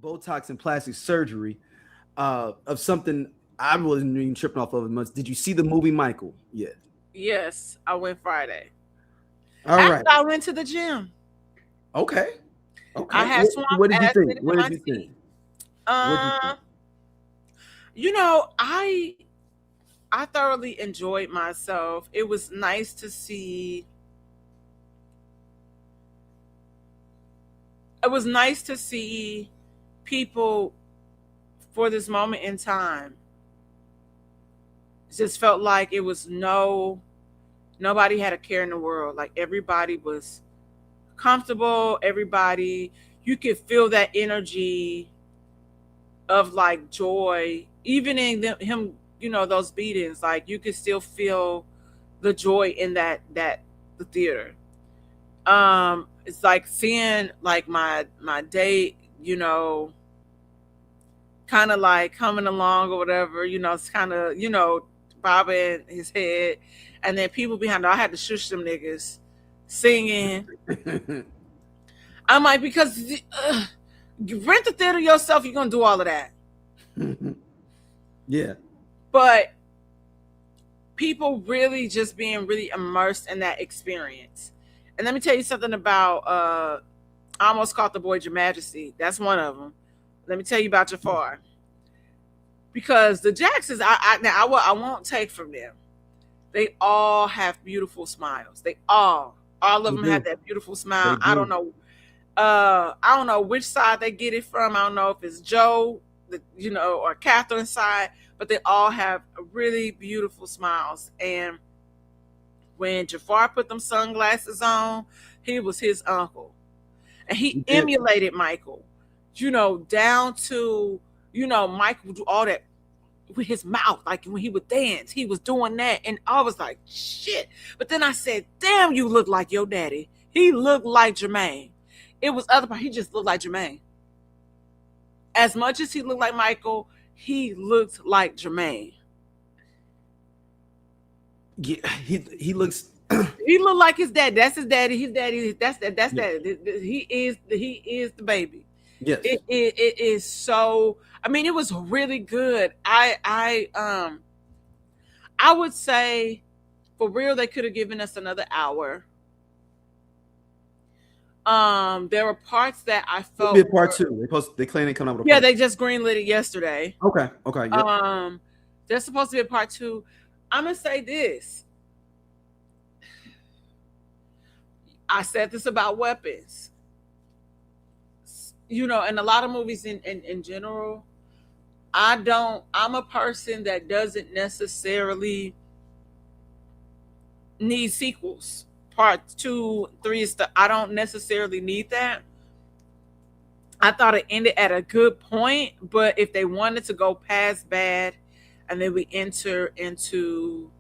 Botox and plastic surgery of something I wasn't even tripping off of as much. Did you see the movie Michael? Yeah. Yes, I went Friday. All After right. I went to the gym, Okay. I Okay. had swamp What did you acid think? in What my did you think? teeth. What did you Uh, think? you know, I thoroughly enjoyed myself. It was nice to see. It was nice to see people for this moment in time. It just felt like it was nobody had a care in the world. Like everybody was comfortable. Everybody, you could feel that energy of like joy, even in him. You know those beatings. Like you could still feel the joy in that the theater. It's like seeing like my date. Kind of like coming along or whatever. It's kind of bobbing his head, and then people behind. I had to shush them niggas singing. I'm like, because you rent the theater yourself, you're gonna do all of that. Yeah. But people really just being really immersed in that experience. And let me tell you something about I almost caught the boy Your Majesty. That's one of them. Let me tell you about Jafar. Because the Jacksons, I won't take from them. They all have beautiful smiles. All of They them have do. that beautiful They smile. I don't do. know. I don't know which side they get it from. I don't know if it's Joe, or Catherine's side, but they all have really beautiful smiles. And when Jafar put them sunglasses on, he was his uncle, and he He did. emulated Michael. Down to Michael would do all that with his mouth, like when he would dance, he was doing that, and I was like, shit. But then I said, damn, you look like your daddy. He looked like Jermaine. It was other part. He just looked like Jermaine. As much as he looked like Michael, he looked like Jermaine. Yeah. He looks. He looked like his dad. That's his daddy. His daddy. That's that. That's Yeah. that. He is the baby. Yes. It is so. I mean, it was really good. I would say, for real, they could have given us another hour. There were parts that I It'll be felt a part were, two. They claim they coming out with a yeah, part they just greenlit it yesterday. two. Okay. Okay. Yep. Um, there's supposed to be a part two. I'm gonna say this. I said this about weapons. In a lot of movies in general, I'm a person that doesn't necessarily need sequels. Part two, three is I don't necessarily need that. I thought it ended at a good point, but if they wanted to go past bad and then we enter into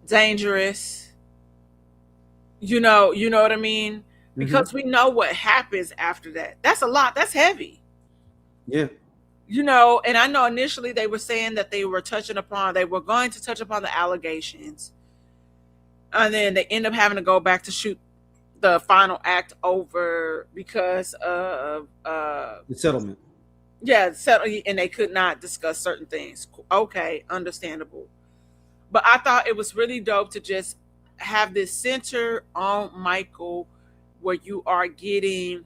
dangerous, you know what I mean? Mm-hmm. Because we know what happens after that. That's a lot. That's heavy. Yeah. And I know initially they were saying that they were going to touch upon the allegations. And then they end up having to go back to shoot the final act over because of The settlement. yeah, and they could not discuss certain things. Okay, understandable. But I thought it was really dope to just have this center on Michael where you are getting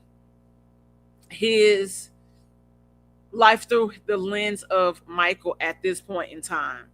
his life through the lens of Michael at this point in time.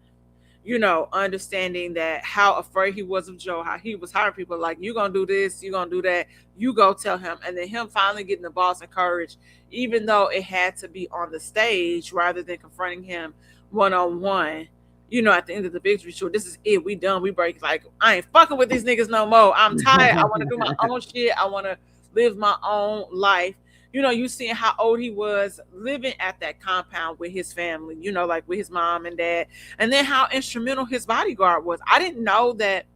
Understanding that how afraid he was of Joe, how he was hiring people like, you gonna do this, you gonna do that, you go tell him. And then him finally getting the balls and courage, even though it had to be on the stage rather than confronting him one-on-one. At the end of the victory tour, this is it. We done. We break. Like, I ain't fucking with these niggas no more. I'm tired. I want to do my own shit. I want to live my own life. You seeing how old he was living at that compound with his family, like with his mom and dad. And then how instrumental his bodyguard was. I didn't know that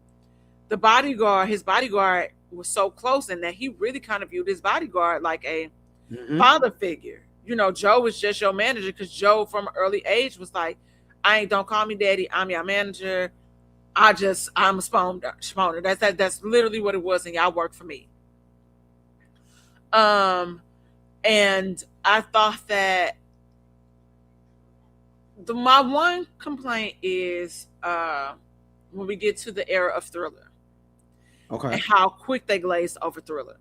his bodyguard was so close and that he really kind of viewed his bodyguard like a father figure. Joe was just your manager because Joe from an early age was like, don't call me daddy. I'm your manager. I'm a spawner. That's literally what it was. And y'all work for me. And I thought that my one complaint is when we get to the era of Thriller and how quick they glazed over Thriller.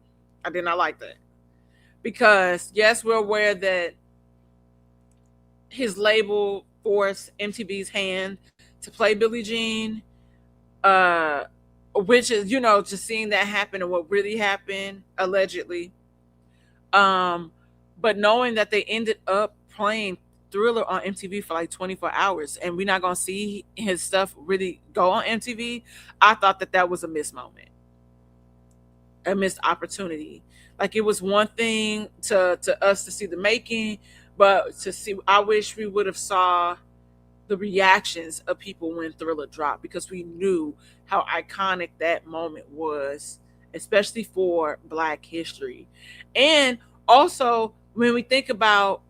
I did not like that. Because yes, we're aware that his label forced MTV's hand to play Billie Jean, which is, just seeing that happen and what really happened, allegedly. But knowing that they ended up playing Thriller on MTV for like 24 hours and we're not going to see his stuff really go on MTV, I thought that was a missed moment, a missed opportunity. Like, it was one thing to us to see the making, but I wish we would have saw the reactions of people when Thriller dropped, because we knew how iconic that moment was, especially for Black history. And also, when we think about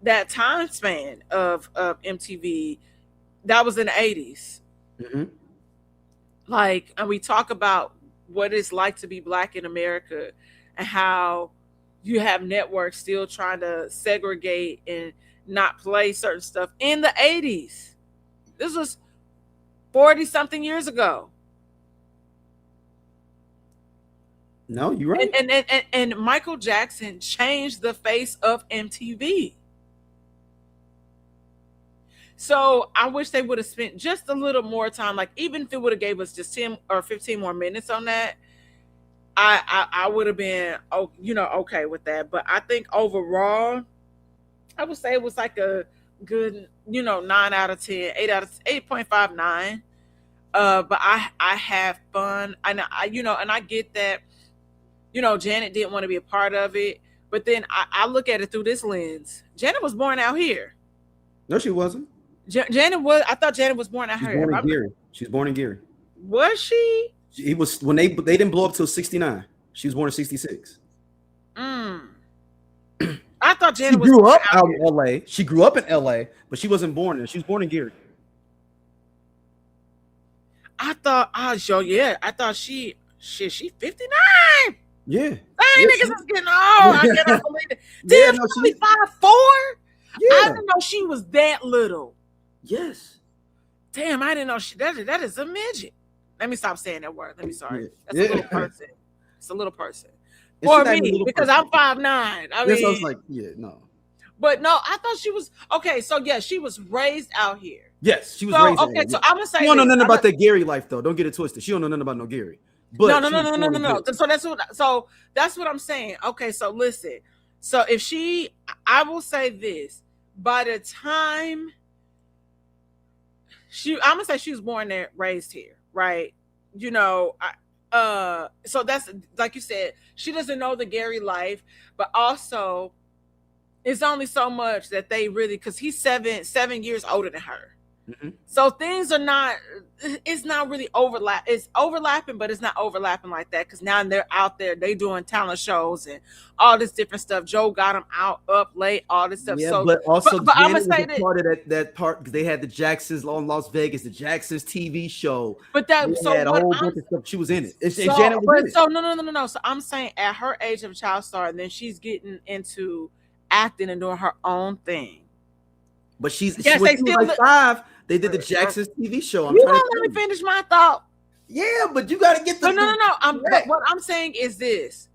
that time span of MTV, that was in the 80s. Mm-hmm. Like, and we talk about what it's like to be Black in America and how you have networks still trying to segregate and not play certain stuff in the 80s. This was 40 something years ago. No, you're right. And Michael Jackson changed the face of MTV. So I wish they would have spent just a little more time. Like, even if it would have gave us just 10 or 15 more minutes on that, I would have been, okay with that. But I think overall, I would say it was like a good, 9 out of 10, 8.59. But I have fun, and I get that, Janet didn't want to be a part of it. But then I look at it through this lens. Janet was born out here. No, she wasn't. Janet was. I thought Janet was born out here. Born in Gary. She was born in Gary. Was she? He was, when they didn't blow up till 69. She was born in 66. I thought Janet was grew up out in LA. She grew up in LA, but she wasn't born there. She was born in Gary. I thought, I thought she 59. Yeah. Dang, niggas is getting old. I cannot believe it. Damn, she's 5'4". Yeah. I didn't know she was that little. Yes. Damn, I didn't know that is a midget. Let me stop saying that word. Let me sorry. That's a little person. It's a little person. For me, because I'm 5'9". I was like, no. But no, I thought she was okay. So yeah, she was raised out here. Yes, she was raised out here. Okay, so I'm gonna say you don't know nothing about that Gary life though. Don't get it twisted. She don't know nothing about no Gary. But no. So that's what I'm saying. Okay, so listen. So I will say this. By the time I'm gonna say she was born there, raised here, right? So that's, like you said, she doesn't know the Gary life, but also it's only so much that they really, because he's 7 years older than her. Mm-hmm. So things are it's not really overlap. It's overlapping, but it's not overlapping like that, because now they're out there, they doing talent shows and all this different stuff. Joe got them up late, all this stuff. Yeah, so, but also but I'm gonna say part of that part, because they had the Jacksons on Las Vegas, the Jacksons TV show. But that had a whole bunch of stuff. She was in it. And Janet was in it. So no. So I'm saying at her age of a child star, and then she's getting into acting and doing her own thing. But when she was like 5. They did the Jacksons TV show. You won't let me finish my thought. Yeah, but you got to get the. No. But what I'm saying is this: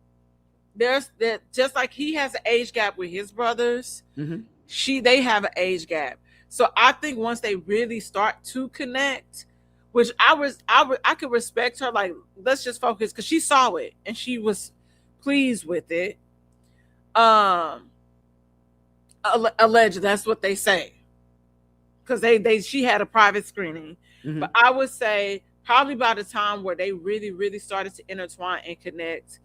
there's that, just like he has an age gap with his brothers. Mm-hmm. They have an age gap. So I think once they really start to connect, which I could respect her. Like, let's just focus, because she saw it and she was pleased with it. Alleged, that's what they say. Because she had a private screening. Mm-hmm. But I would say probably by the time where they really, really started to intertwine and connect,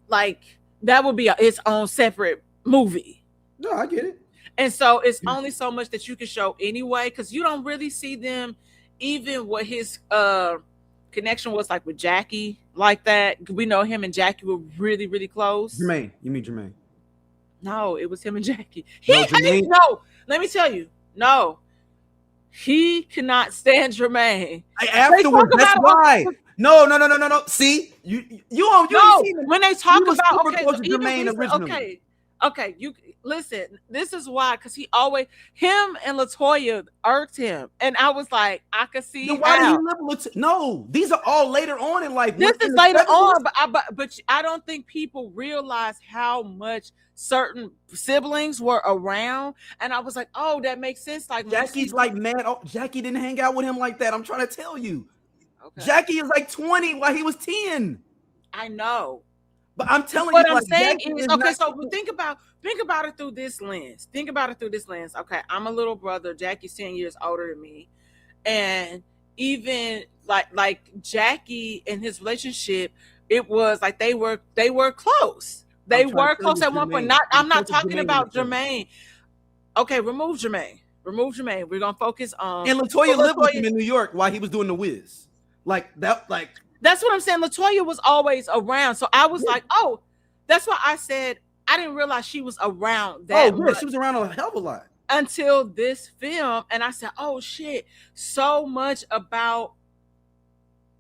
that would be its own separate movie. No, I get it. And so it's only so much that you can show anyway, because you don't really see them, even what his connection was like with Jackie, like that. We know him and Jackie were really, really close. Jermaine, you mean Jermaine? No, it was him and Jackie. No, let me tell you. No, he cannot stand Jermaine. Afterwards, that's why. No. See, you when they talk about Jermaine originally. Okay, you listen. This is why, because him and Latoya irked him, and I was like, I could see Then why did he how. live with? No, these are all later on in life. This In is the later 70s, on, but I don't think people realize how much certain siblings were around, and I was like, oh, that makes sense. Like when Jackie's like mad. Oh, Jackie didn't hang out with him like that. I'm trying to tell you. okay, Jackie is like 20 while he was 10. I know. But I'm telling you, What I'm like saying Jackie is, is okay, not. so think about it through this lens. Think about it through this lens. Okay, I'm a little brother. Jackie's 10 years older than me, and even like Jackie and his relationship, it was like they were close. They I'm trying were to tell close you, at one point. Jermaine. I'm not Because of talking Jermaine in the about film. Jermaine. Okay, remove Jermaine. Remove Jermaine. We're gonna focus on. And Latoya lived with him in New York while he was doing the Wiz. Like that, like That's what I'm saying. Latoya was always around, so I was like, oh, that's why I said I didn't realize she was around that much she was around a hell of a lot. until this film, and I said, oh shit, so much about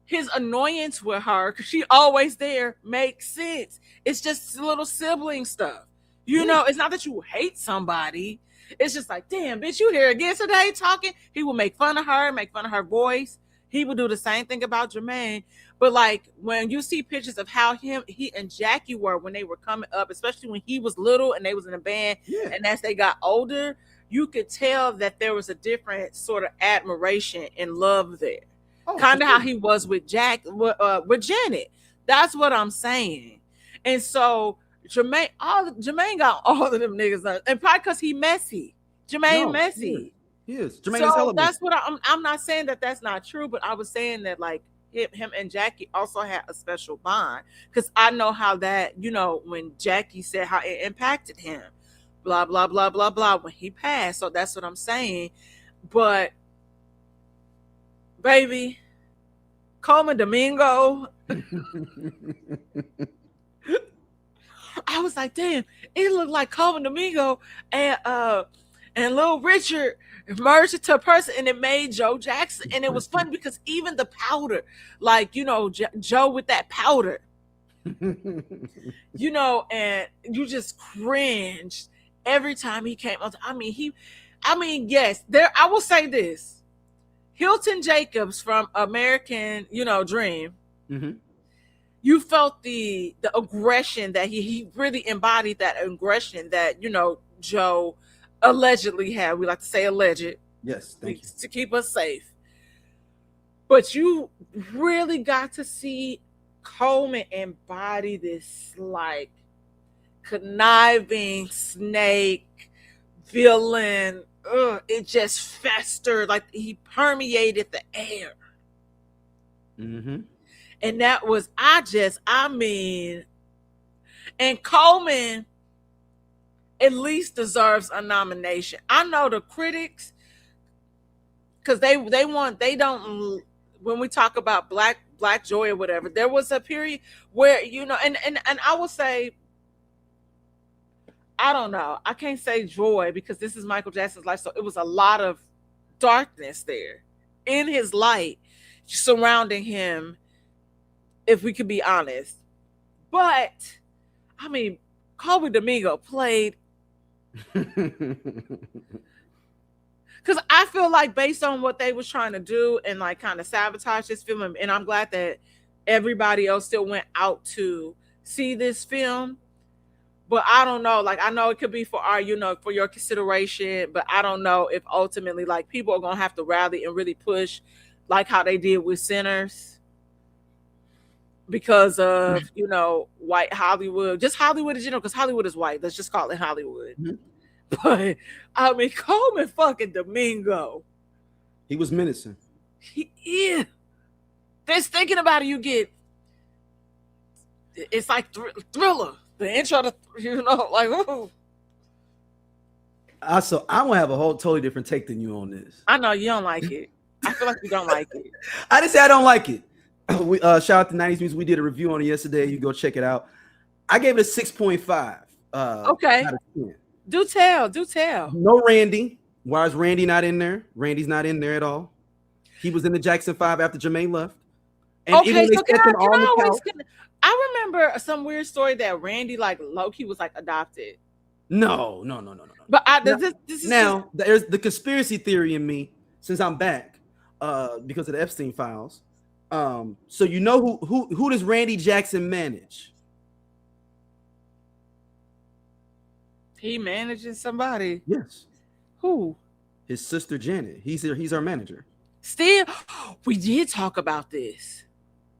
his annoyance with her because she always there makes sense. It's just little sibling stuff. You know, it's not that you hate somebody. It's just like, damn, bitch, you here again today talking. He will make fun of her voice. He would do the same thing about Jermaine. But like when you see pictures of how he and Jackie were when they were coming up, especially when he was little and they was in a band, and as they got older, you could tell that there was a different sort of admiration and love there. Kind of how he was with with Janet. That's what I'm saying. And so Jermaine got all of them niggas, and probably because he messy. Jermaine messy. He is. Jermaine is hella that's what I'm not saying that that's not true, but I was saying that like him and Jackie also had a special bond because I know how that, you know, when Jackie said how it impacted him, blah blah blah blah blah when he passed. So that's what I'm saying. But baby, Colman Domingo, I was like, damn, it looked like Colman Domingo and Little Richard merged into a person, and it made Joe Jackson. And it was fun because even the powder, like, you know, Joe with that powder, you know, and you just cringed every time he came on. I mean, yes, I will say this. Hilton Jacobs from American, you know, Dream. Mm-hmm. You felt the aggression that he really embodied, that aggression that, you know, Joe allegedly had. We like to say alleged. Yes, thank you. To keep us safe. But you really got to see Colman embody this like conniving snake villain. It just festered, like he permeated the air. Mm-hmm. And that was, and Colman at least deserves a nomination. I know the critics, because they don't, when we talk about black joy or whatever, there was a period where, you know, and I will say, I don't know, I can't say joy because this is Michael Jackson's life, so it was a lot of darkness there in his light surrounding him, if we could be honest. But I mean, Colman Domingo played, because I feel like based on what they was trying to do and like kind of sabotage this film, and I'm glad that everybody else still went out to see this film. But I don't know, like, I know it could be for our, you know, for your consideration, but I don't know if ultimately, like, people are going to have to rally and really push, like how they did with Sinners, because of, you know, white Hollywood, just Hollywood in general, because Hollywood is white. Let's just call it Hollywood. Mm-hmm. But, I mean, Colman fucking Domingo. He was menacing. He is. Just thinking about it, it's like Thriller. The intro to, you know, like, ooh. So I'm gonna have a whole totally different take than you on this. I know you don't like it. I feel like you don't like it. I didn't say I don't like it. We shout out to 90s Music. We did a review on it yesterday. You go check it out. I gave it a 6.5. Okay. Do tell. No Randy. Why is Randy not in there? Randy's not in there at all. He was in the Jackson 5 after Jermaine left. And okay, so I remember some weird story that Randy, like, low-key was like adopted. No. But Now, this is now there's the conspiracy theory in me since I'm back, because of the Epstein files. So you know who does Randy Jackson manage? he managing somebody. Yes, Who? his sister Janet. He's our manager. Still, we did talk about this.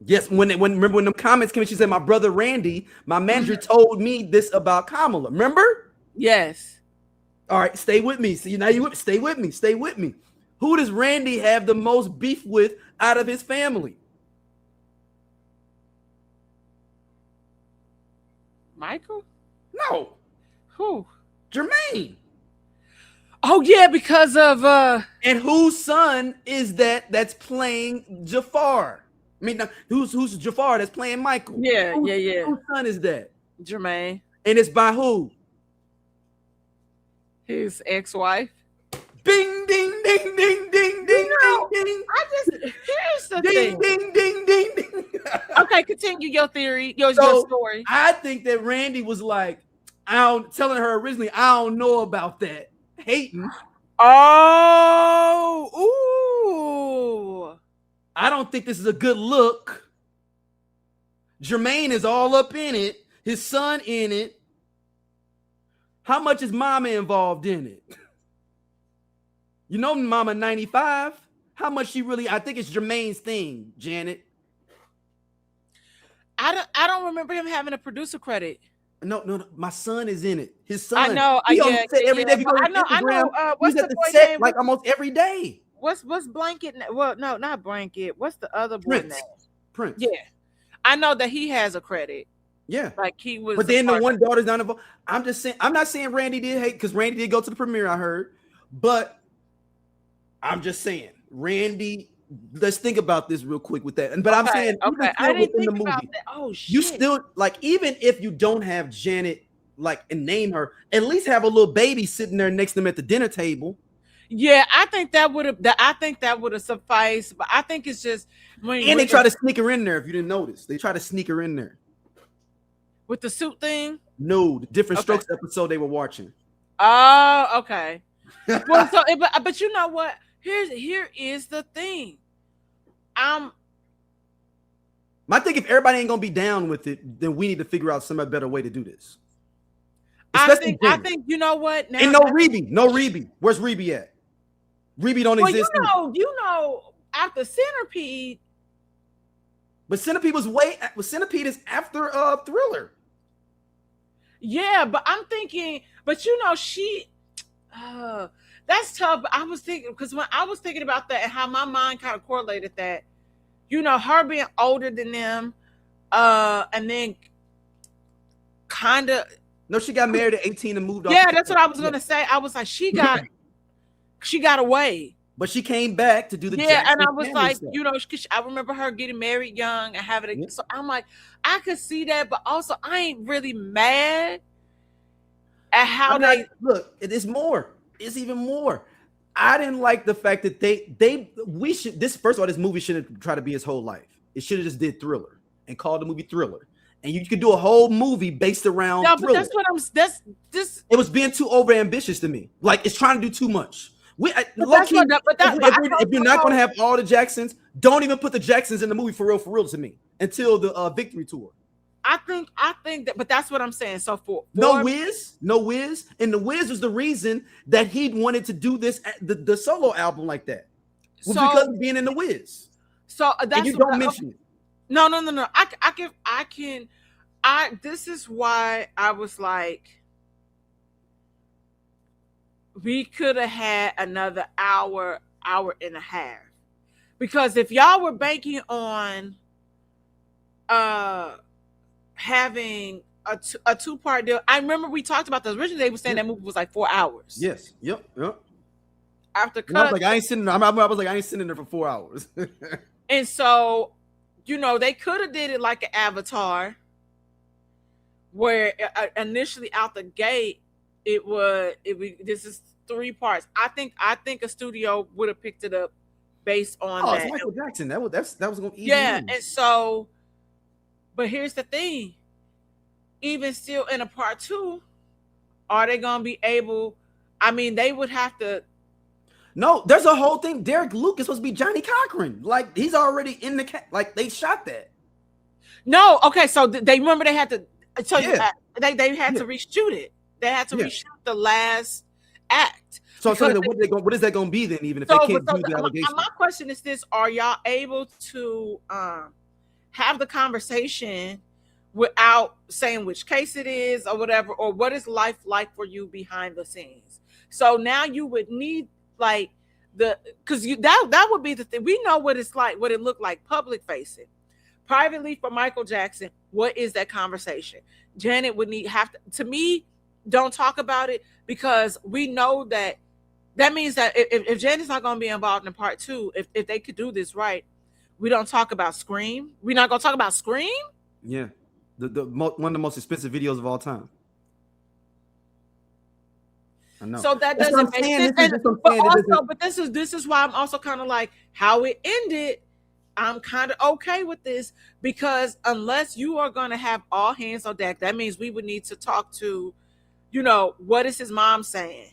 Yes, remember when the comments came, she said, "My brother Randy, my manager, told me this about Kamala." Remember? Yes. All right, stay with me. See, now stay with me. Stay with me. Who does Randy have the most beef with out of his family? Michael? No, Who? Jermaine. Oh yeah, because of And whose son is that's playing Jafar? I mean, now, who's Jafar that's playing Michael? Yeah. Whose son is that? Jermaine, And it's by who? his ex-wife. Ding, ding, ding, ding, ding, ding, No, ding, ding. Here's the Ding, thing. ding, ding, ding, ding. Okay, continue your theory, your story. I think that Randy was like, telling her originally, I don't know about that. Hating. Oh, ooh. I don't think this is a good look. Jermaine is all up in it. His son in it. How much is Mama involved in it? You know Mama 95. How much she really? I think it's Jermaine's thing, Janet. I don't remember him having a producer credit. No. My son is in it. His son. I know. He on the set every day. If you go I to know. Instagram, What's he's the at the boy set name? like almost every day. What's Blanket? Well, no, not Blanket. What's the other boy name? Prince. Yeah, I know that he has a credit. Yeah, like he was. But then the one daughter's not involved. I'm just saying. I'm not saying Randy did hate, because Randy did go to the premiere. I heard, but I'm just saying Randy. Let's think about this real quick with that. But I'm saying, okay, I didn't think about that. Oh shit! You still like, even if you don't have Janet like and name her, at least have a little baby sitting there next to them at the dinner table. Yeah, I think that would have. I think that would have sufficed. But I think it's just they try to sneak her in there. If you didn't notice, they try to sneak her in there with the suit thing. No, the Different Strokes episode they were watching. Oh, okay. Well, but you know what? Here is the thing. My thing, if everybody ain't gonna be down with it, then we need to figure out some better way to do this. I think you know what? Now, and no Rebbie. Where's Rebbie at? Rebbie don't exist. You know, after Centipede. But Centipede Centipede is after Thriller. Yeah, but I'm thinking, but you know, that's tough. I was thinking, because when I was thinking about that and how my mind kind of correlated that, you know, her being older than them, and then kind of. No, she got married at 18 and moved off. Yeah, that's what I was gonna say. I was like, she got away. But she came back to do the Jackson, and I was like, stuff. You know, I remember her getting married young and having so I'm like, I could see that, but also I ain't really mad at how look. It is more. It's even more. I didn't like the fact that first of all, this movie shouldn't try to be his whole life. It should have just did Thriller and called the movie Thriller. And you could do a whole movie based around Thriller. But that's this. It was being too over ambitious to me. Like, it's trying to do too much. If you're not going to have all the Jacksons, don't even put the Jacksons in the movie for real to me until the Victory Tour. I think that, but that's what I'm saying. So for no Wiz, and the Wiz was the reason that he wanted to do this the solo album like that, because of being in the Wiz. So that's, and you don't mention it. No. I can. This is why I was like, we could have had another hour and a half, because if y'all were banking on having a two-part deal, I remember we talked about this originally. They were saying that movie was like 4 hours. Yes. Yep. After cut, I was like, I ain't sitting there for 4 hours. And so, you know, they could have did it like an Avatar, where initially out the gate this is 3 parts. I think a studio would have picked it up based on that. It's Michael Jackson. That was going to easy. Yeah, and so, but here's the thing. Even still in a part 2, Are they gonna be able? I mean, they would have to. No, there's a whole thing. Derek Luke is supposed to be Johnny Cochran. Like, he's already in the like they shot that. No, okay. So they remember they had to. So Yeah. they had to reshoot it. They had to reshoot the last act. So what is that going to be then? Even if they can't do the allegation. My question is this: are y'all able to have the conversation without saying which case it is or whatever, or what is life like for you behind the scenes? So now you would need like because that would be the thing. We know what it's like, what it looked like public facing. Privately for Michael Jackson, what is that conversation? Janet would have to me, don't talk about it, because we know that means that if Janet's not going to be involved in part 2, if they could do this right, we don't talk about Scream. We're not going to talk about Scream? Yeah. One of the most expensive videos of all time. I know. So that doesn't make sense. But this is why I'm also kind of like how it ended. I'm kind of okay with this, because unless you are going to have all hands on deck, that means we would need to talk to, what is his mom saying?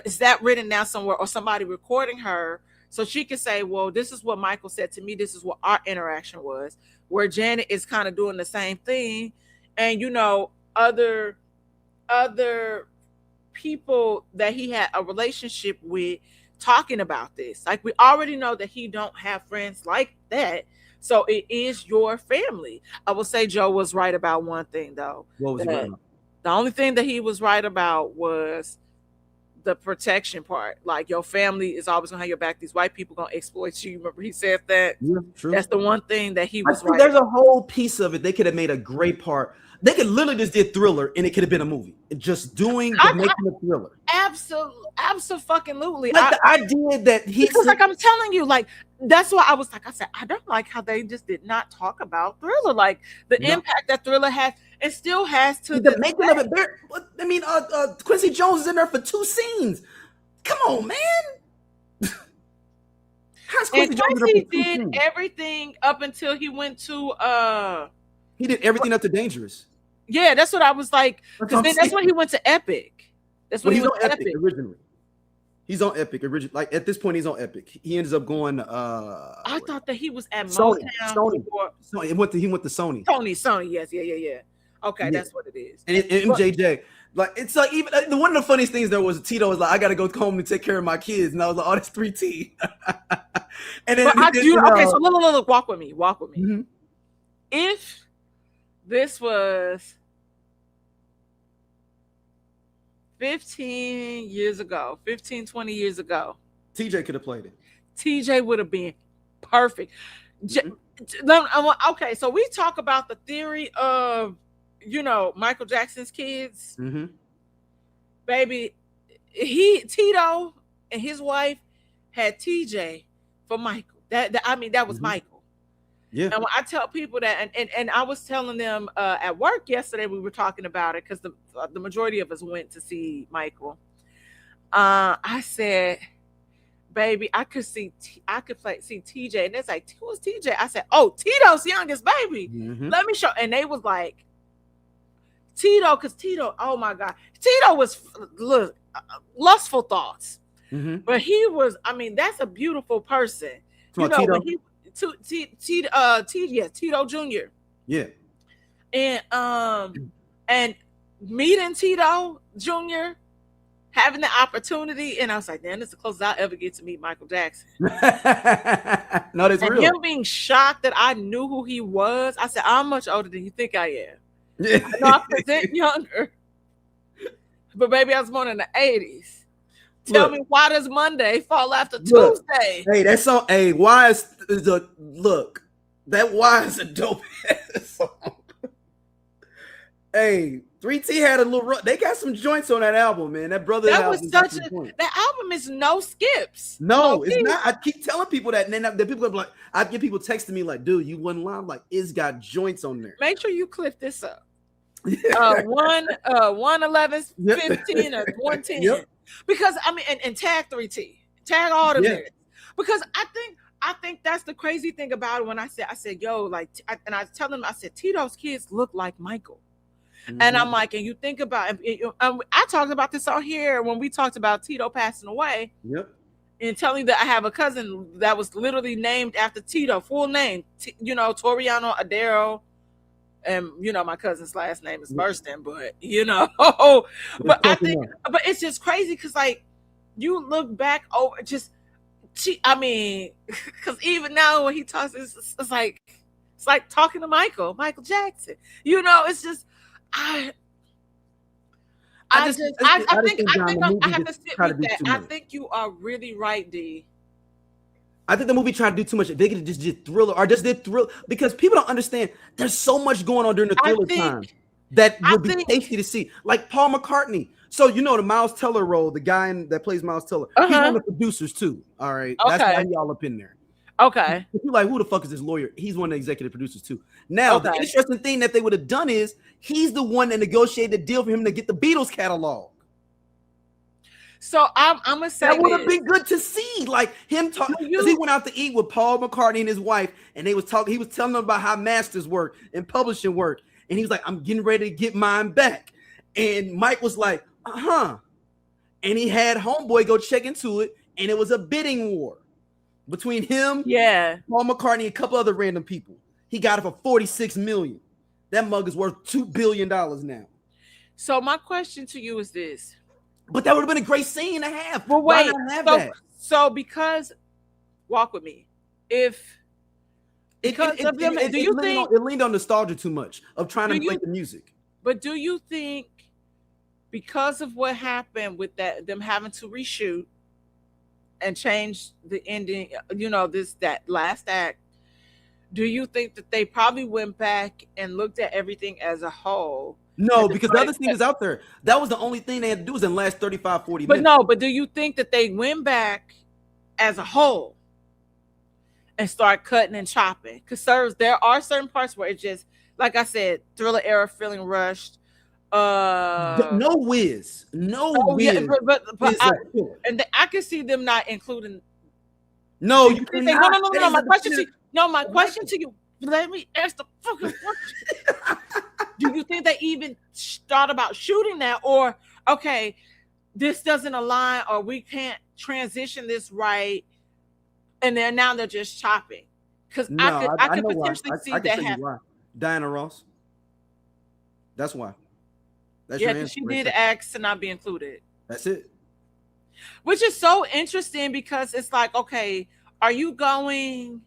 Is that written down somewhere, or somebody recording her so she can say, well, this is what Michael said to me. This is what our interaction was, where Janet is kind of doing the same thing. And, other people that he had a relationship with talking about this. Like, we already know that he don't have friends like that. So it is your family. I will say Joe was right about one thing, though. What was he right about? The only thing that he was right about was the protection part. Like, your family is always gonna have your back. These white people gonna exploit you. Remember he said that? Yeah, true. That's the one thing that he was right. There's a whole piece of it. They could have made a great part. They could literally just did Thriller, and it could have been a movie. Just making a Thriller. Absolutely. Like the idea that because like I'm telling you, like that's why I said I don't like how they just did not talk about Thriller, like the impact that Thriller has and still has to the making of it. I mean, Quincy Jones is in there for 2 scenes. Come on, man. Quincy did everything up until he went to he did everything up to Dangerous. Yeah, that's what I was like. Because then that's when he went to Epic. That's when he went to Epic originally. He's on Epic originally. Like at this point, he's on Epic. He ends up going. I thought that he was at Sony. Motown. Sony. He went to Sony. Sony. Yes. Yeah. Okay, yeah. That's what it is. And MJJ. Like it's like even one of the funniest things there was Tito was like, I gotta go home and take care of my kids, and I was like, oh, that's 3T. And then okay, so look, walk with me. Mm-hmm. If this was 15 years ago, 20 years ago, TJ could have played it. TJ would have been perfect. Okay, so we talk about the theory of, Michael Jackson's kids. Mm-hmm. Baby, Tito and his wife had TJ for Michael. That was mm-hmm. Michael. Yeah. And when I tell people that, and I was telling them at work yesterday, we were talking about it because the majority of us went to see Michael. I said, baby, I could see TJ, and it's like, who's TJ? I said, oh, Tito's youngest baby. Mm-hmm. Let me show. And they was like, Tito, because Tito, oh my God, Tito was lustful thoughts, mm-hmm. but he was. I mean, that's a beautiful person. Tito? Tito Jr. Yeah. And meeting Tito Jr., having the opportunity, and I was like, man, this is the closest I'll ever get to meet Michael Jackson. No, that's real. Him being shocked that I knew who he was. I said, I'm much older than you think I am. I know I present younger, but baby, I was born in the 80s. Tell me, why does Monday fall after Tuesday? Hey, that's so. Hey, why is the look? That why is a dope ass song. Hey, 3T had a little. They got some joints on that album, man. That brother. That was such a. That album is no skips. No, it's not. I keep telling people that, and then the people are like, I get people texting me like, "Dude, you wouldn't lie." I'm like, it's got joints on there. Make sure you clip this up. 111, 15, or 110. Yep. Because I mean, and tag 3T, tag all the lyrics. Because I think that's the crazy thing about it. When I said, yo, like, and I tell them, I said, Tito's kids look like Michael, And I'm like, and you think about, I talked about this on here when we talked about Tito passing away. Yep. And telling you that I have a cousin that was literally named after Tito, full name, Toriano Adero. And, my cousin's last name is Burston, but, but I think, but it's just crazy because, like, you look back over because even now when he talks, it's like talking to Michael Jackson. It's just, I think I have to sit with that. I think you are really right, D. I think the movie tried to do too much. They could just did Thriller or just did Thriller because people don't understand. There's so much going on during the Thriller time that would be tasty to see. Like Paul McCartney. So the Miles Teller role, the guy that plays Miles Teller, he's one of the producers too. All right, that's why he all up in there. Okay. If you're like, who the fuck is this lawyer? He's one of the executive producers too. Now, the interesting thing that they would have done is he's the one that negotiated the deal for him to get the Beatles catalog. So I'm gonna say that would have been good to see, like him talking. Because he went out to eat with Paul McCartney and his wife, and they was talking. He was telling them about how masters work and publishing work, and he was like, "I'm getting ready to get mine back." And Mike was like, and he had Homeboy go check into it, and it was a bidding war between him, Paul McCartney, and a couple other random people. He got it for $46 million. That mug is worth $2 billion now. So my question to you is this. But that would have been a great scene to have. Well, wait. Why not have that? So because, walk with me. If because of them, do you think it leaned on nostalgia too much of trying to play the music? But do you think because of what happened with them having to reshoot and change the ending, that last act, do you think that they probably went back and looked at everything as a whole? No, because the other thing is out there. That was the only thing they had to do was in the last 35, 40 minutes. But do you think that they went back as a whole and start cutting and chopping? Because there are certain parts where it's just, like I said, Thriller era feeling rushed. No whiz. Yeah, but I can see them not including. No, you cannot. No. My question to you. Let me ask the fucking question. Do you think they even thought about shooting that, or okay, this doesn't align, or we can't transition this right, and now they're just chopping? Because I could potentially see that happen. Diana Ross. That's why. Because she did ask to not be included. That's it. Which is so interesting because it's like, okay, are you going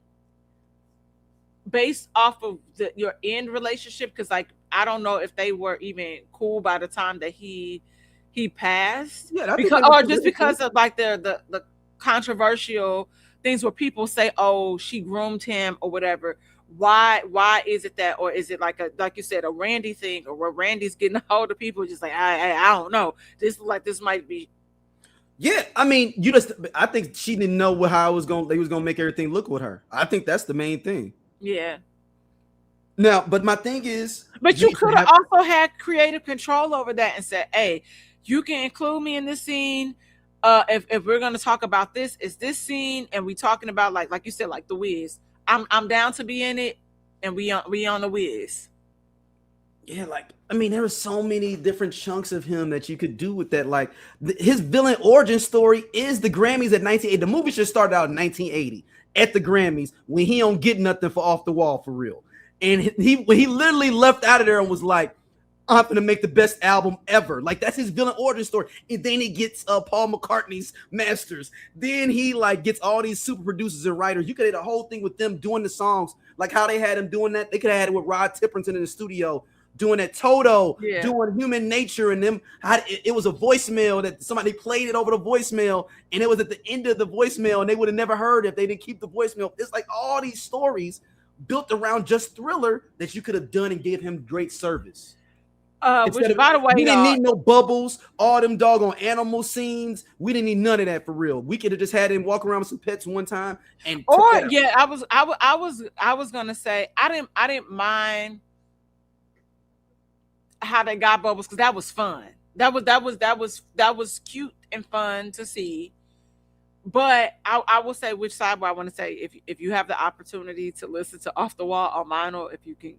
based off of your end relationship? Because like I don't know if they were even cool by the time that he passed. Yeah, because of like the controversial things where people say, oh, she groomed him or whatever. Why is it that, or is it like you said, a Randy thing, or where Randy's getting a hold of people just like I don't know. This might be. Yeah, I mean, I think she didn't know how they was gonna make everything look with her. I think that's the main thing. Yeah. Now, but my thing is, but you could have also had creative control over that and said, "Hey, you can include me in this scene. If we're going to talk about this, is this scene, and we talking about like you said, like the Wiz. I'm down to be in it, and we on the Wiz." Yeah, there were so many different chunks of him that you could do with that. Like his villain origin story is the Grammys at 1980. The movie should start out in 1980 at the Grammys when he don't get nothing for Off the Wall for real. And he literally left out of there and was like, I'm gonna make the best album ever. Like that's his villain origin story. And then he gets Paul McCartney's masters. Then he gets all these super producers and writers. You could have a whole thing with them doing the songs, like how they had him doing that. They could have had it with Rod Tipperton in the studio doing that. Toto doing Human Nature, and them. It was a voicemail that somebody played it over the voicemail, and it was at the end of the voicemail, and they would have never heard if they didn't keep the voicemail. It's like all these stories built around just Thriller that you could have done and gave him great service. Which, by the way, we didn't need no bubbles, all them doggone animal scenes. We didn't need none of that for real. We could have just had him walk around with some pets one time, and I was gonna say I didn't mind how they got bubbles because that was fun. That was cute and fun to see. But I will say which sidebar I want to say. If you have the opportunity to listen to Off the Wall on vinyl, if you can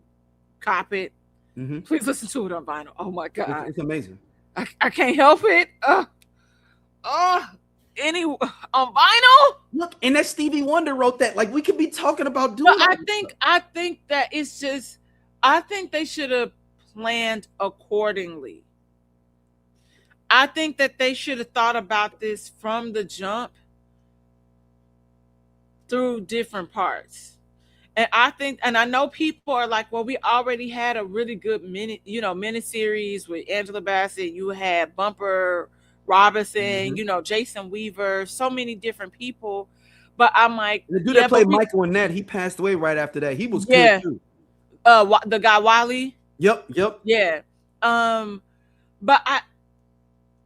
cop it, Please listen to it on vinyl. Oh my God. It's amazing. I can't help it. Any on vinyl? Look, and that Stevie Wonder wrote that. Like, we could be talking about doing. But I think that it's just. I think they should have planned accordingly. I think that they should have thought about this from the jump through different parts. And I think, and I know people are like, well, we already had a really good miniseries with Angela Bassett. You had Bumper Robinson, Jason Weaver, so many different people. But I'm like, the dude that played Michael in that, he passed away right after that. He was good too. The guy Wiley. Yep. Yeah. But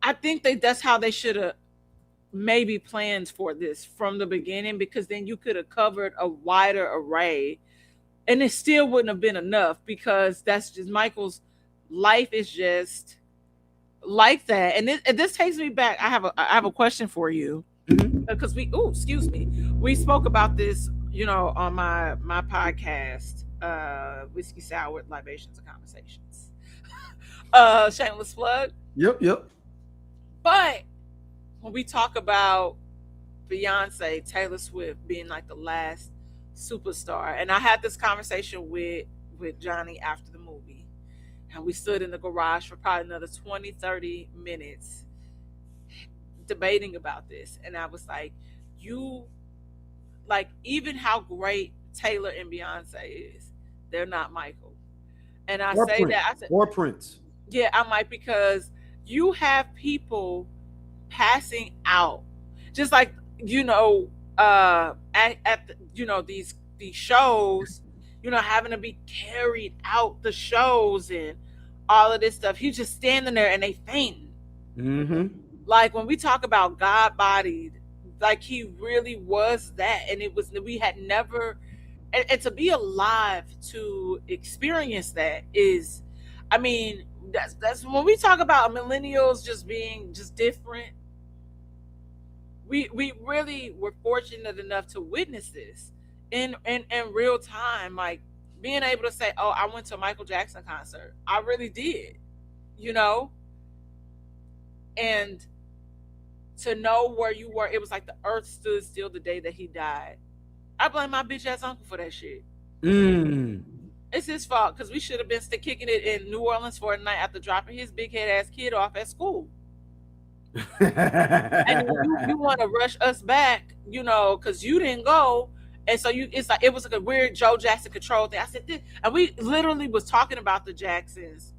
I think that's how they should have maybe planned for this from the beginning, because then you could have covered a wider array, and it still wouldn't have been enough, because that's just Michael's life is just like that. And this takes me back. I have a question for you, because we spoke about this, on my podcast, Whiskey Sour Libations and Conversations. Shameless plug. Yep. But when we talk about Beyonce, Taylor Swift being like the last superstar, and I had this conversation with Johnny after the movie, and we stood in the garage for probably another 20-30 minutes debating about this. And I was like, even how great Taylor and Beyonce is, they're not Michael. And I or say Prince. that I said, or Prince. Yeah, I'm like, because you have people passing out, just like at these shows, having to be carried out the shows and all of this stuff. He's just standing there and they fainting. Like when we talk about God-bodied, like he really was that, and we had never, and to be alive to experience that is, I mean, that's when we talk about millennials just being just different. We really were fortunate enough to witness this in real time, like being able to say, oh, I went to a Michael Jackson concert. I really did, and to know where you were. It was like the earth stood still the day that he died. I blame my bitch ass uncle for that shit. It's his fault, because we should have been kicking it in New Orleans for a night after dropping his big head ass kid off at school. And you want to rush us back, because you didn't go, and so it was like a weird Joe Jackson control thing. I said this, and we literally was talking about the Jacksons,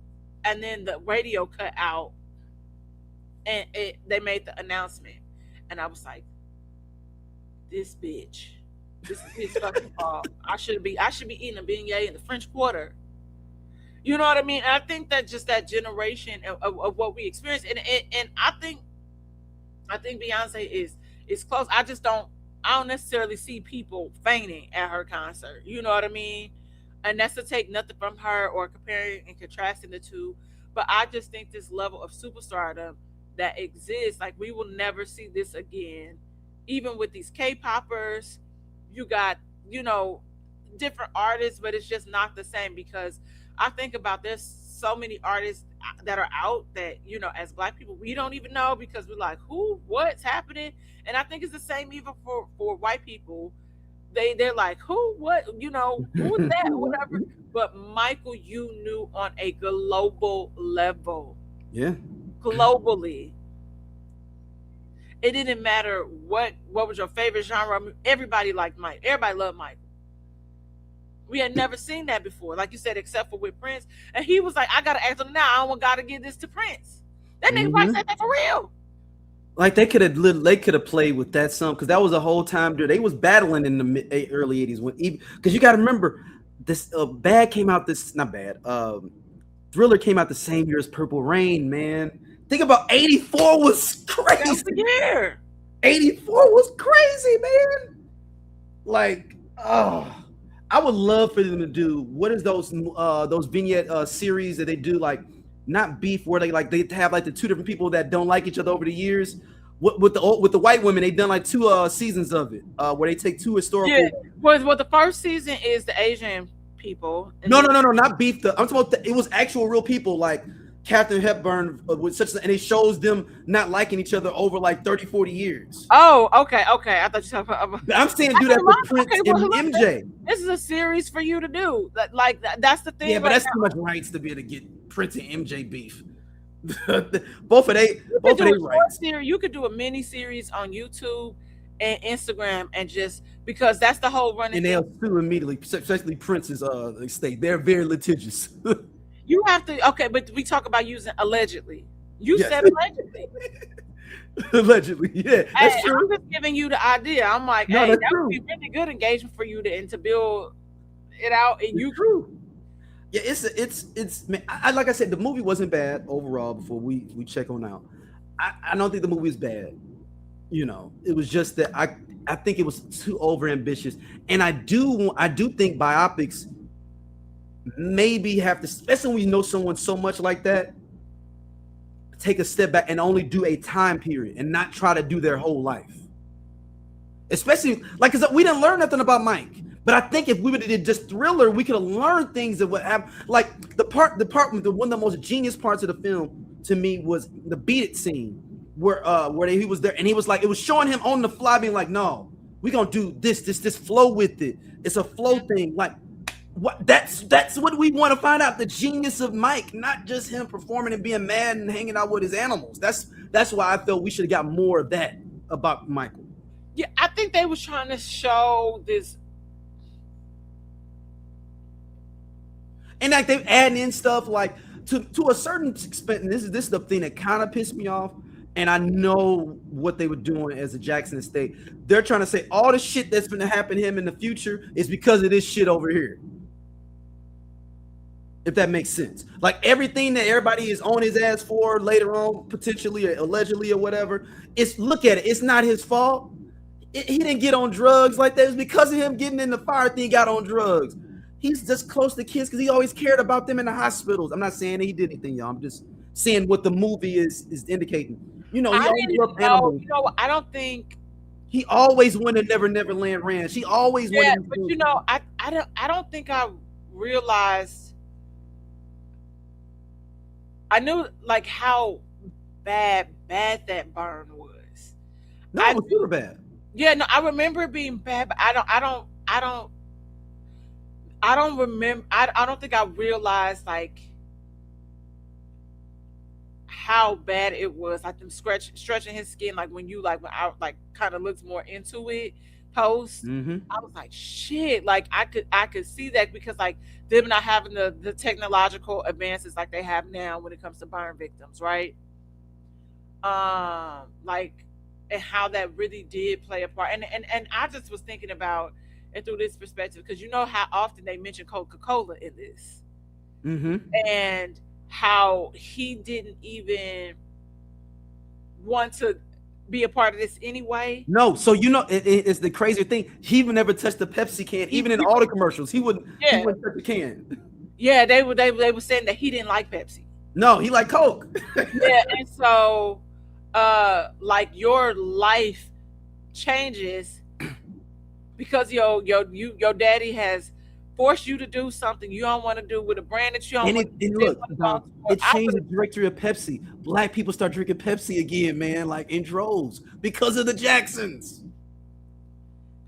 and then the radio cut out, and they made the announcement, and I was like, this bitch. This is his fucking fault. I should be eating a beignet in the French Quarter. You know what I mean? And I think that just that generation of what we experienced, and I think Beyonce is close. I don't necessarily see people fainting at her concert. You know what I mean? And that's to take nothing from her or comparing and contrasting the two. But I just think this level of superstardom that exists, like we will never see this again. Even with these K-poppers, you got, different artists, but it's just not the same, because I think about there's so many artists that are out that, as Black people, we don't even know, because we're like, who, what's happening? And I think it's the same even for white people. They're like, who, what, who is that, whatever. But Michael, you knew on a global level. Yeah. Globally. It didn't matter what was your favorite genre. Everybody liked Mike. Everybody loved Michael. We had never seen that before, like you said, except for with Prince. And he was like, I gotta ask him now. I don't want God to give this to Prince. That nigga probably said that for real. Like they could have played with that some, because that was a whole time dude. They was battling in the early 80s because you got to remember this. Bad came out this not bad. Thriller came out the same year as Purple Rain, man. Think about 84 was crazy. That was the year. 84 was crazy, man. Like, I would love for them to do, what is those vignette series that they do, like not beef, where they have like the two different people that don't like each other over the years. With the white women, they've done like two seasons of it, where they take two historical. Yeah, well, the first season is the Asian people. No, not beef. I'm talking about it was actual real people like Katharine Hepburn with such, and it shows them not liking each other over like 30, 40 years. Oh, okay. I thought you were talking about. I'm saying do that with Prince and MJ. This is a series for you to do. Like that's the thing. Yeah, but that's too much rights to be able to get Prince and MJ beef. both of they rights. You could do a mini series on YouTube and Instagram, and just because that's the whole running. And they'll sue immediately, especially Prince's estate. They're very litigious. You have to, okay, but we talk about using allegedly. You said allegedly. Allegedly, yeah. That's true. I'm just giving you the idea. I'm like, hey, that would be really good engagement for you to build it out. And you true. Yeah, it's man, like I said, the movie wasn't bad overall before we check on out. I don't think the movie is bad. You know, it was just that I think it was too over ambitious. And I do think biopics maybe have to, especially when you know someone so much like that, take a step back and only do a time period and not try to do their whole life. Especially like, because we didn't learn nothing about Mike. But I think if we would have did just Thriller, we could have learned things that would have, like the part with one of the most genius parts of the film to me was the Beat It scene where he was there and he was like, it was showing him on the fly being like, no, we're gonna do this flow with it. It's a flow thing. Like what that's what we want to find out, the genius of Mike, not just him performing and being mad and hanging out with his animals. That's why I felt we should have got more of that about Michael. Yeah, I think they was trying to show this. And like they adding in stuff like to a certain extent, and this is the thing that kind of pissed me off. And I know what they were doing as a Jackson estate. They're trying to say all the shit that's going to happen to him in the future is because of this shit over here. If that makes sense. Like everything that everybody is on his ass for later on, potentially or allegedly or whatever, look at it. It's not his fault. He didn't get on drugs like that. It was because of him getting in the fire thing, got on drugs. He's just close to kids because he always cared about them in the hospitals. I'm not saying that he did anything, y'all. I'm just saying what the movie is indicating. You know, he always animals. You know, I don't think he always went to Neverland Ranch. He always went. Yeah, but you know, I don't think I realized. I knew like how bad that burn was. No, it was super bad. Yeah, no, I remember it being bad, but I don't remember. I don't think I realized like how bad it was. Like them stretching his skin. Like when I like kind of looked more into it post. Mm-hmm. I was like, shit. Like I could see that because like them not having the technological advances like they have now when it comes to burn victims, right? Like, and how that really did play a part. And I just was thinking about it through this perspective because you know how often they mention Coca-Cola in this, and how he didn't even want to be a part of this anyway. No, so you know it's the crazy thing. He even never touched the Pepsi can, even in all the commercials. He wouldn't touch the can. Yeah, they were saying that he didn't like Pepsi. No, he liked Coke. Yeah, and so like your life changes because your daddy has forced you to do something you don't want to do with a brand that you don't want to do. Look, it changed the directory of Pepsi. Black people start drinking Pepsi again, man, like in droves because of the Jacksons.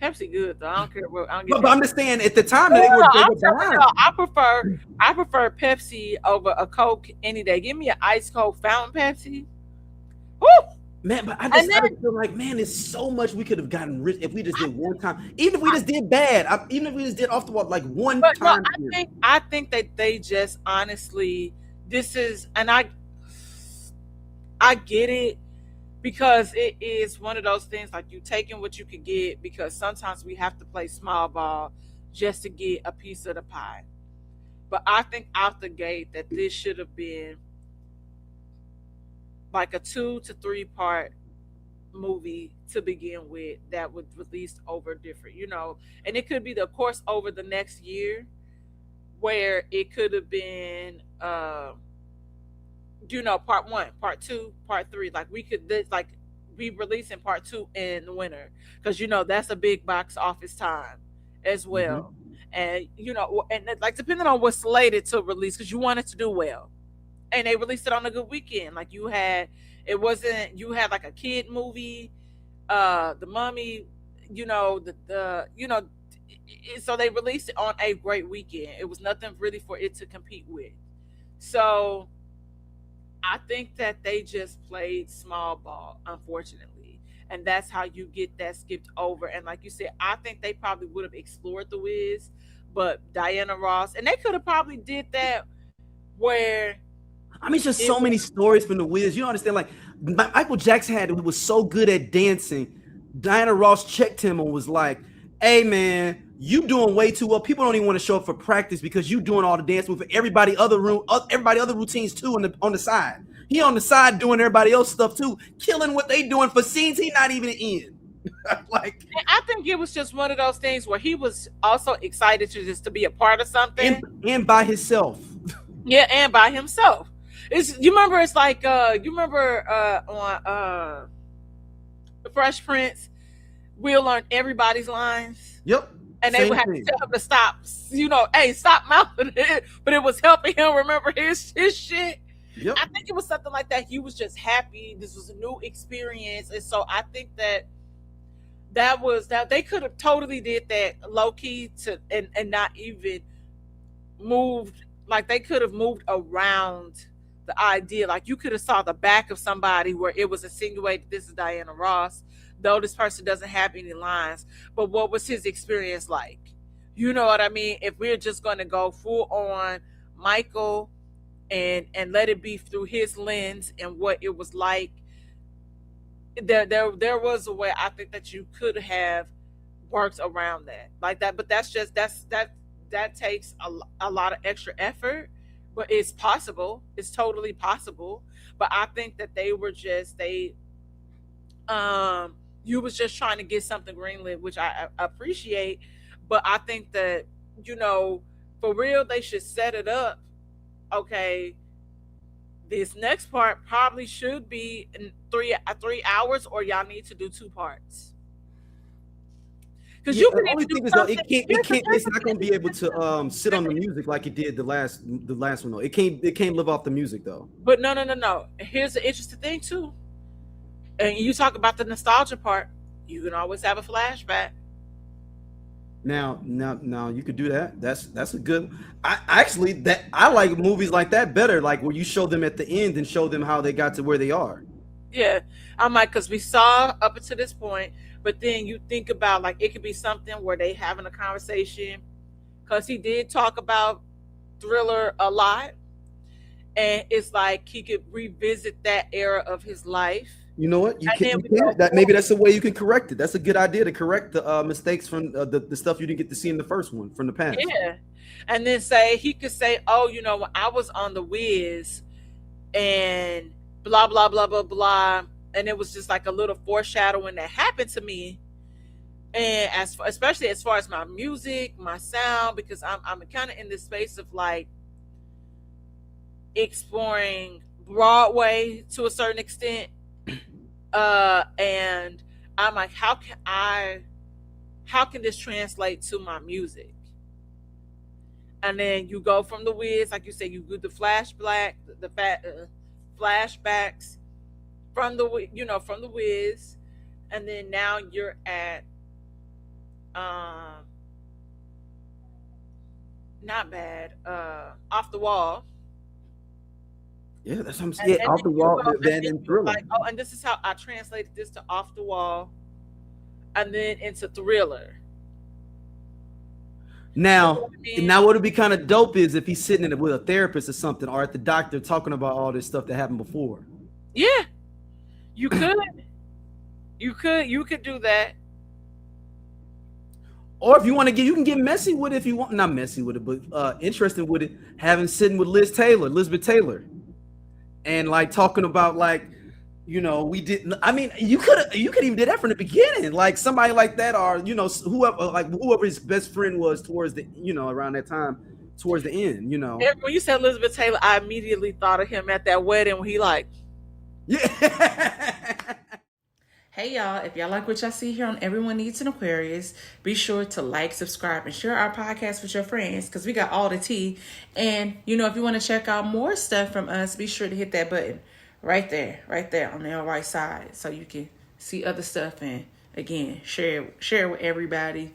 Pepsi good though. I don't care what. But I'm just saying at the time they were behind. I prefer Pepsi over a Coke any day. Give me an ice cold fountain Pepsi. Woo! Man, but I feel like, man, there's so much we could have gotten rich if we just did one time. Even if we just did bad, even if we just did off the wall like one time. No, I think that they just honestly, this is, and I get it because it is one of those things like you taking what you could get because sometimes we have to play small ball just to get a piece of the pie. But I think out the gate that this should have been like a 2 to 3 part movie to begin with that was released over different, you know, and it could be of course over the next year where it could have been you know, part 1, part 2, part 3, like we could like be releasing part 2 in the winter because you know that's a big box office time as well. And and like depending on what's slated to release, because you want it to do well, and they released it on a good weekend. Like you had, you had like a kid movie, the Mummy, so they released it on a great weekend. It was nothing really for it to compete with. So I think that they just played small ball, unfortunately. And that's how you get that skipped over. And like you said, I think they probably would have explored the Wiz, but Diana Ross, and they could have probably did that where I mean, it's just so many stories from the Wiz. You don't understand, like Michael Jackson was so good at dancing. Diana Ross checked him and was like, "Hey man, you doing way too well. People don't even want to show up for practice because you doing all the dance moves for everybody other routines too on the side. He on the side doing everybody else stuff too, killing what they doing for scenes he not even in." Like, and I think it was just one of those things where he was also excited to be a part of something and by himself. Yeah, and by himself. You remember it's like on The Fresh Prince, Will learned everybody's lines. Yep. And they would have to tell him to stop, hey, stop mouthing it. But it was helping him remember his shit. Yep. I think it was something like that. He was just happy. This was a new experience. And so I think that they could have totally did that low key and not even moved. Like they could have moved around the idea. Like you could have saw the back of somebody where it was insinuated this is Diana Ross, though this person doesn't have any lines. But what was his experience like? You know what I mean? If we're just going to go full on Michael and let it be through his lens and what it was like, there was a way I think that you could have worked around that like that. But that takes a lot of extra effort, but it's possible. It's totally possible. But I think that you was just trying to get something greenlit, which I appreciate. But I think that, for real, they should set it up. Okay, this next part probably should be in 3 hours, or y'all need to do 2 parts. Because you can only thing is though, it's not going to be able to sit on the music like it did the last one though. It can't live off the music though. But no. Here's the interesting thing too. And you talk about the nostalgia part. You can always have a flashback. Now you could do that. That's a good. I like movies like that better. Like where you show them at the end and show them how they got to where they are. Yeah, I'm like, because we saw up until this point, but then you think about like it could be something where they having a conversation, because he did talk about Thriller a lot, and it's like he could revisit that era of his life. You know what? Maybe that's the way you can correct it. That's a good idea to correct the mistakes from the stuff you didn't get to see in the first one from the past. Yeah, and then he could say, "Oh, when I was on the Wiz, and blah blah blah blah blah," and it was just like a little foreshadowing that happened to me, and especially as far as my music, my sound, because I'm kind of in this space of like exploring Broadway to a certain extent. And I'm like, how can this translate to my music? And then you go from the Wiz, like you said, you do the flashbacks from the Wiz, and then now you're at not bad, Off the Wall. Yeah, that's what I'm saying. Off the Wall, and Thriller. Like, oh, and this is how I translated this to Off the Wall, and then into Thriller. Now what would be kind of dope is if he's sitting in it with a therapist or something, or at the doctor talking about all this stuff that happened before. Yeah, you could, you could do that. Or if you want to you can get messy with it if you want. Not messy with it, but interesting with it. Having sitting with Elizabeth Taylor. And like talking about like, we didn't. I mean, you could even did that from the beginning, like somebody like that, or whoever his best friend was towards the around that time, towards the end. When you said Elizabeth Taylor, I immediately thought of him at that wedding when he like, yeah. Hey y'all, if y'all like what y'all see here on Everyone Needs an Aquarius, be sure to like, subscribe, and share our podcast with your friends because we got all the tea. And, you know, if you want to check out more stuff from us, be sure to hit that button right there on the right side so you can see other stuff and, again, share with everybody.